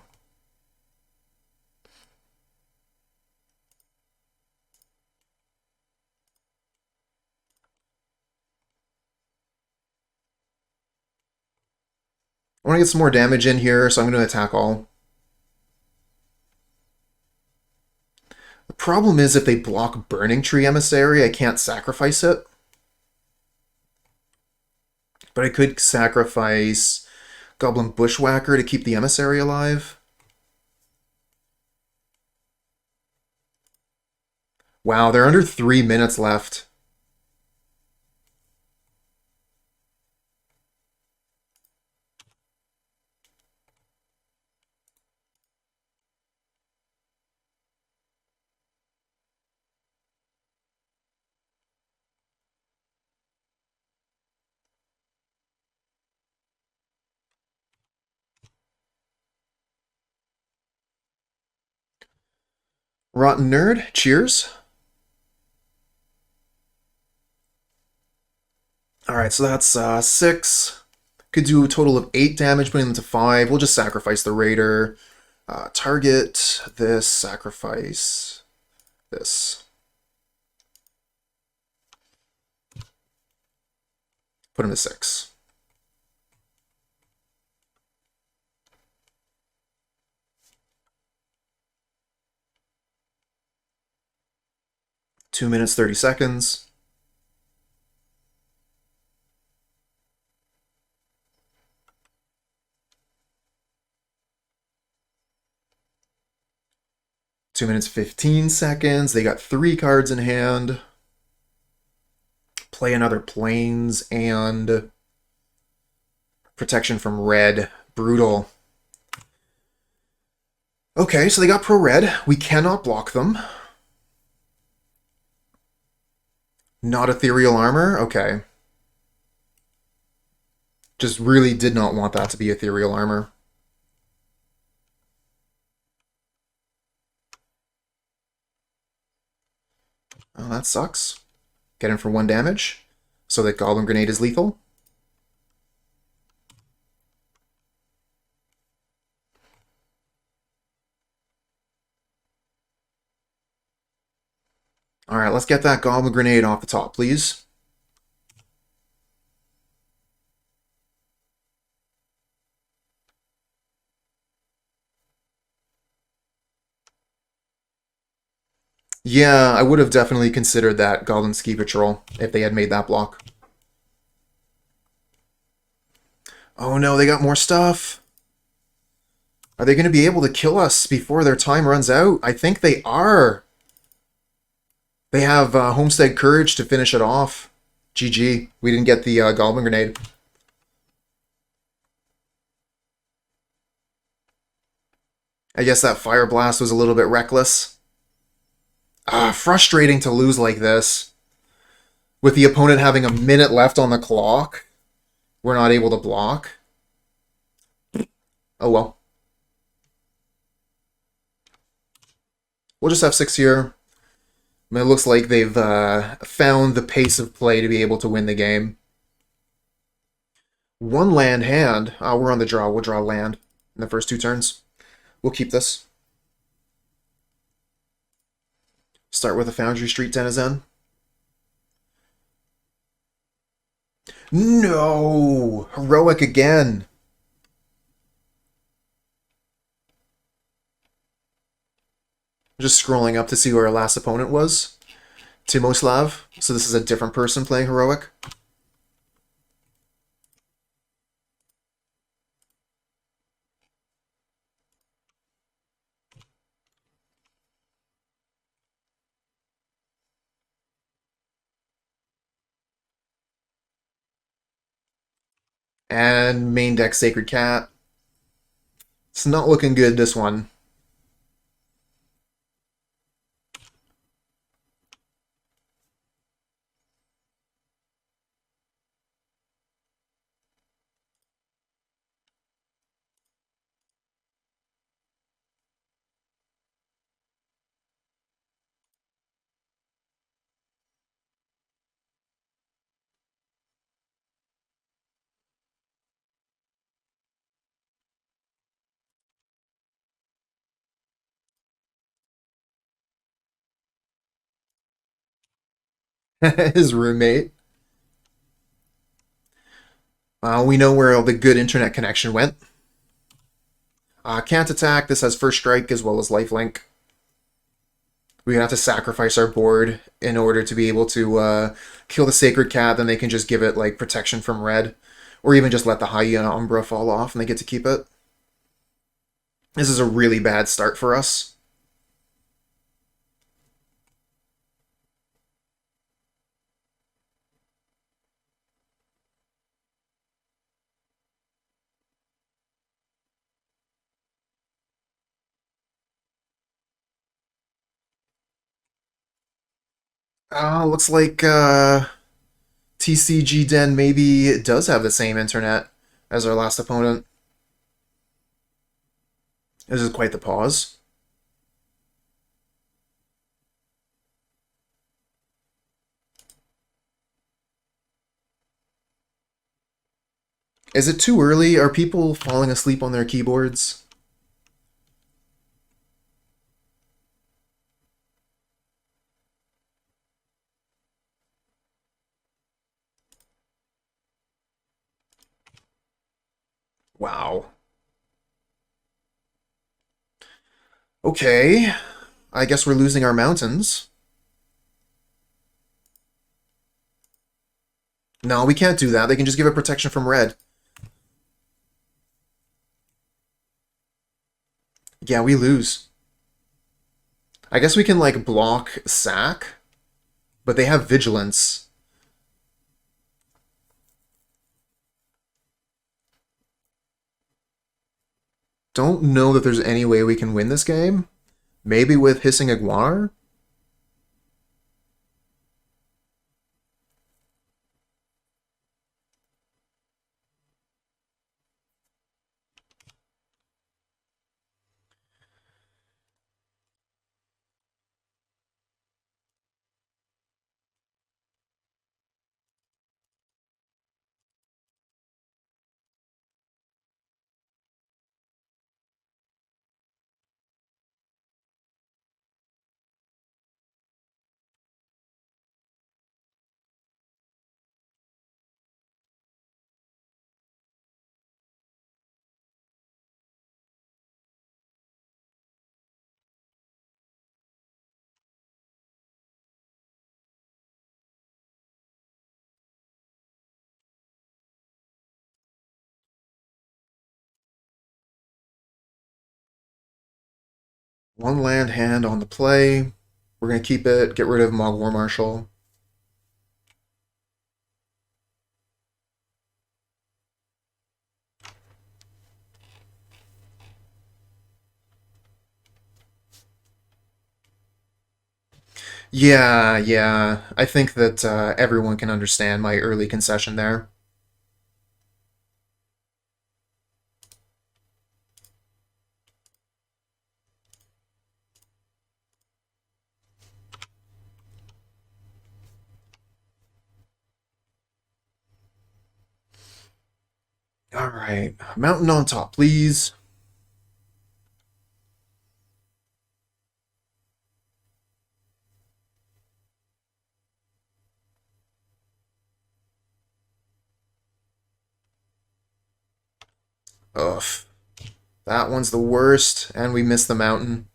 I want to get some more damage in here, so I'm going to attack all. The problem is if they block Burning-Tree Emissary, I can't sacrifice it. But I could sacrifice Goblin Bushwhacker to keep the Emissary alive. Wow, they're under 3 minutes left. Rotten Nerd, cheers. Alright, so that's 6. Could do a total of 8 damage, putting them to 5. We'll just sacrifice the Raider. Target this, sacrifice this. Put him to 6. Two minutes, 30 seconds. Two minutes, 15 seconds. They got 3 cards in hand. Play another Plains and protection from red. Brutal. Okay, so they got pro-red. We cannot block them. Not ethereal armor? Okay. Just really did not want that to be ethereal armor. Oh, that sucks. Get him for 1 damage, so that Goblin Grenade is lethal. Alright, let's get that Goblin Grenade off the top, please. Yeah, I would have definitely considered that Goblin Ski Patrol if they had made that block. Oh no, they got more stuff. Are they going to be able to kill us before their time runs out? I think they are. They have Homestead Courage to finish it off. GG. We didn't get the Goblin Grenade. I guess that Fireblast was a little bit reckless. Frustrating to lose like this. With the opponent having a minute left on the clock, we're not able to block. Oh well. We'll just have 6 here. I mean, it looks like they've found the pace of play to be able to win the game. 1 land hand. We're on the draw. We'll draw land in the first 2 turns. We'll keep this. Start with a Foundry Street Denizen. No! Heroic again! Just scrolling up to see who our last opponent was. Timoslav. So this is a different person playing Heroic. And main deck Sacred Cat. It's not looking good, this one. His roommate. We know where all the good internet connection went. Can't attack. This has first strike as well as lifelink. We're gonna have to sacrifice our board in order to be able to kill the Sacred Cat. Then they can just give it like protection from red, or even just let the Hyena Umbra fall off and they get to keep it. This is a really bad start for us. Looks like TCG Den maybe does have the same internet as our last opponent. This is quite the pause. Is it too early? Are people falling asleep on their keyboards? Wow. Okay. I guess we're losing our mountains. No, we can't do that. They can just give it protection from red. Yeah, we lose. I guess we can, like, block sack, but they have vigilance. Don't know that there's any way we can win this game. Maybe with Hissing Iguanar? One land hand on the play. We're going to keep it, get rid of Mogg War Marshal. Yeah. I think that everyone can understand my early concession there. Alright, mountain on top, please. Ugh. That one's the worst, and we missed the mountain.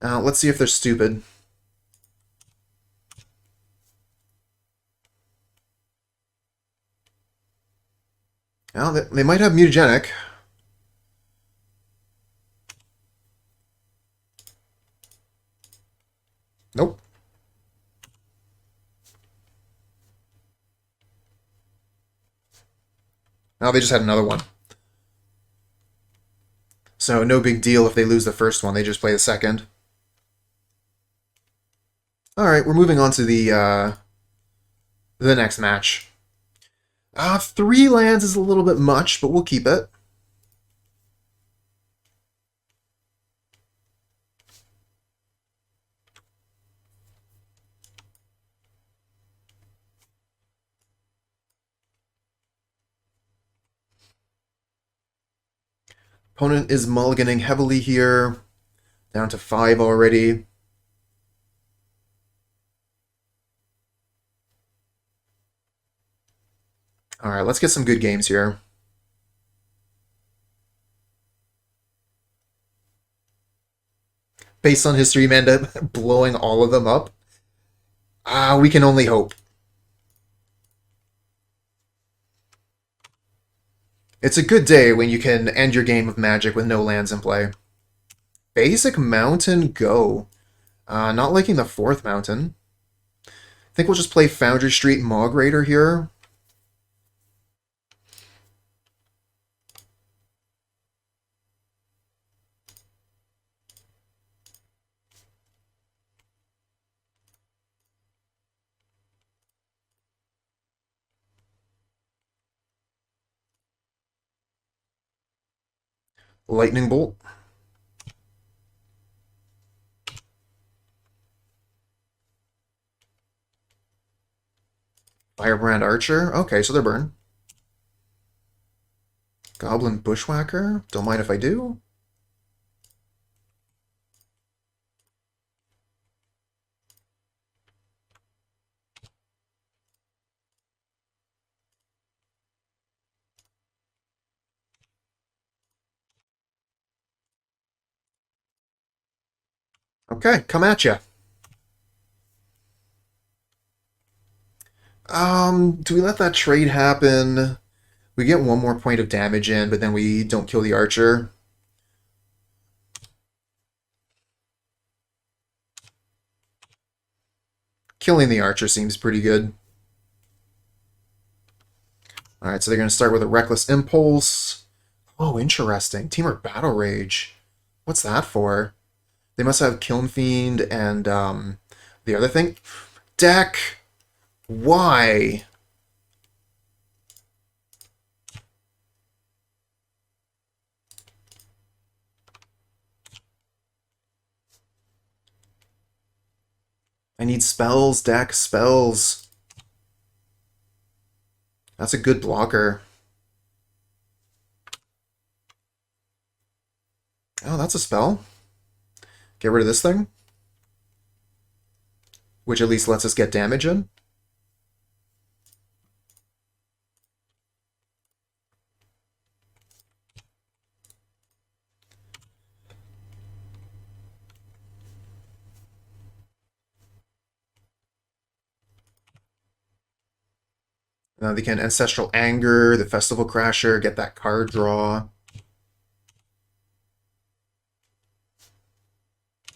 Let's see if they're stupid. Well, they might have mutagenic. Nope. Oh, they just had another one. So no big deal if they lose the first one, they just play the second. Alright, we're moving on to the next match. 3 lands is a little bit much, but we'll keep it. Opponent is mulliganing heavily here. Down to 5 already. Alright, let's get some good games here. Based on history, you end up blowing all of them up. We can only hope. It's a good day when you can end your game of Magic with no lands in play. Basic Mountain, go. Not liking the 4th Mountain. I think we'll just play Foundry Street Mogg Raider here. Lightning Bolt. Firebrand Archer. Okay, so they're burn. Goblin Bushwhacker. Don't mind if I do. Okay, come at ya. Do we let that trade happen? We get 1 more point of damage in, but then we don't kill the archer. Killing the archer seems pretty good. Alright, so they're going to start with a Reckless Impulse. Oh, interesting. Teamer Battle Rage. What's that for? They must have Kiln Fiend and the other thing. Deck! Why? I need spells, deck, spells. That's a good blocker. Oh, that's a spell. Get rid of this thing. Which at least lets us get damage in. Now they can Ancestral Anger, the Festival Crasher, get that card draw.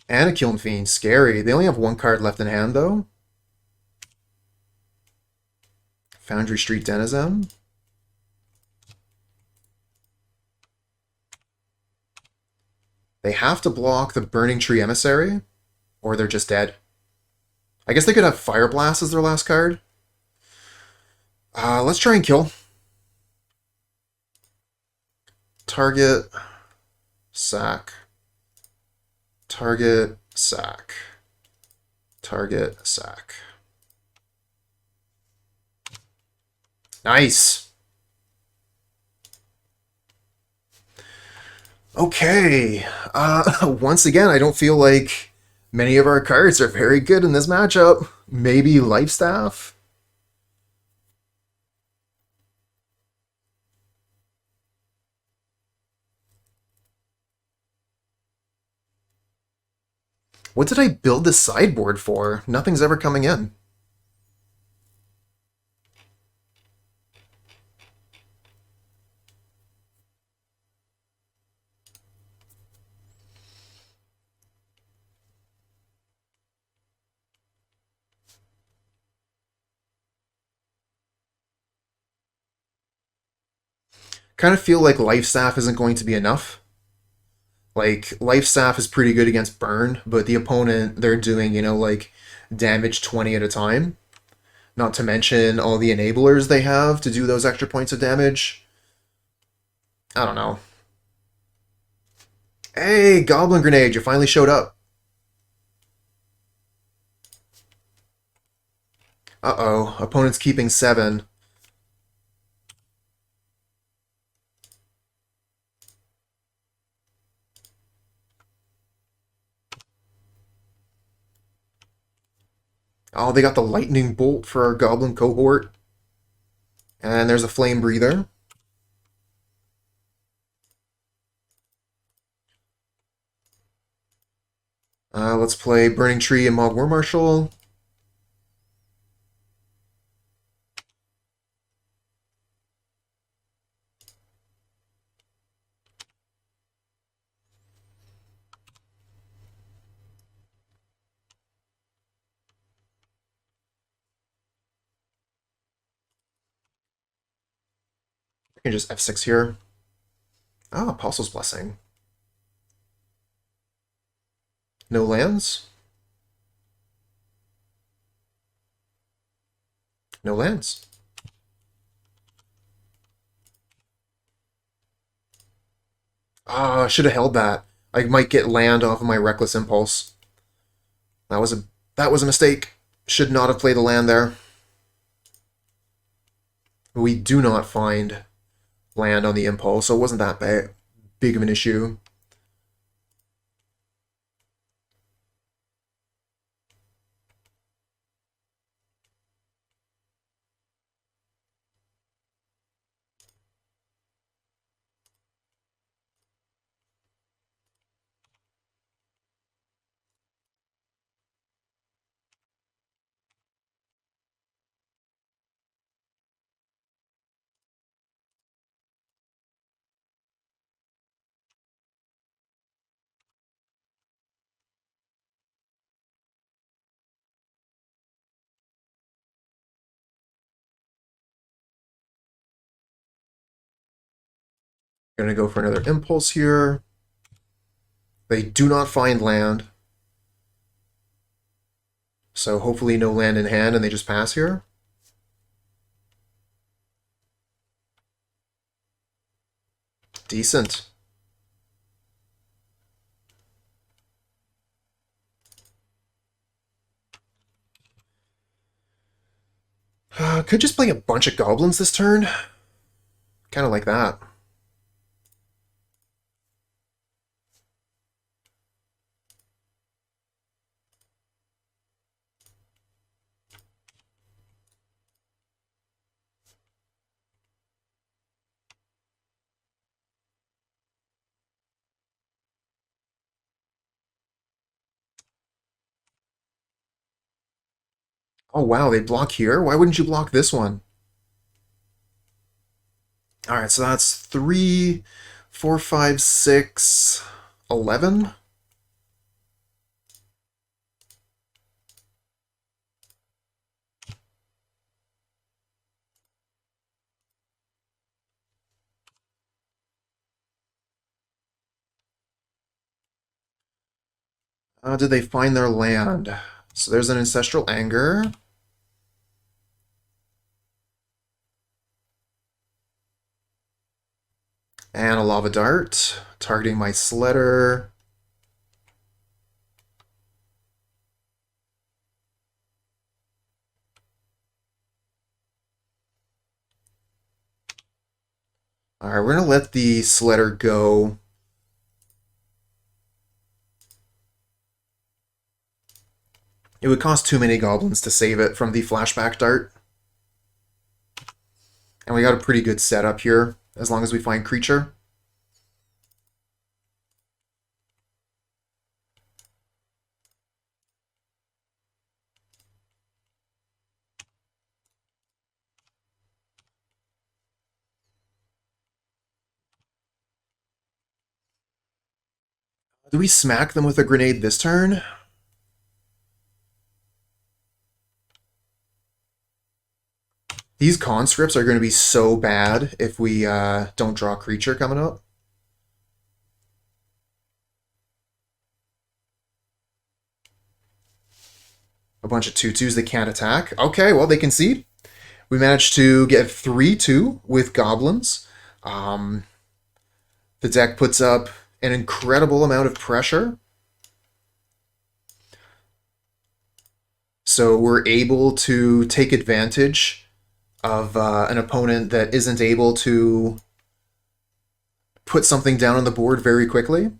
And a Kiln Fiend, scary. They only have 1 card left in hand, though. Foundry Street Denizen. They have to block the Burning-Tree Emissary, or they're just dead. I guess they could have Fireblast as their last card. Let's try and kill. Target, sack. Target, sack. Target, sack. Nice! Okay. Once again, I don't feel like many of our cards are very good in this matchup. Maybe Lifestaff? What did I build this sideboard for? Nothing's ever coming in. Kind of feel like Lifestaff isn't going to be enough. Like, Lifestaff is pretty good against burn, but the opponent, they're doing, like, damage 20 at a time. Not to mention all the enablers they have to do those extra points of damage. I don't know. Hey, Goblin Grenade, you finally showed up. Uh-oh, opponent's keeping 7. Oh, they got the Lightning Bolt for our Goblin Cohort. And there's a Flame Breather. Let's play Burning-Tree and Mogg War Marshal. I can just F6 here. Ah, Apostle's Blessing. No lands? No lands. Ah, I should have held that. I might get land off of my Reckless Impulse. That was a mistake. Should not have played the land there. We do not find land on the Impulse, so it wasn't that big of an issue. Gonna go for another Impulse here. They do not find land. So hopefully no land in hand and they just pass here. Decent. Could just play a bunch of Goblins this turn. Kind of like that. Oh wow, they block here? Why wouldn't you block this one? Alright, so that's 3, 4, 5, 6, 11. Did they find their land? So there's an Ancestral Anger. And a Lava Dart, targeting my Sledder. Alright, we're going to let the Sledder go. It would cost too many Goblins to save it from the Flashback Dart. And we got a pretty good setup here, as long as we find creature. Do we smack them with a grenade this turn? These conscripts are going to be so bad if we don't draw a creature coming up. A bunch of 2/2s that can't attack. Okay, well, they concede. We managed to get 3/2 with Goblins. The deck puts up an incredible amount of pressure. So we're able to take advantage of an opponent that isn't able to put something down on the board very quickly.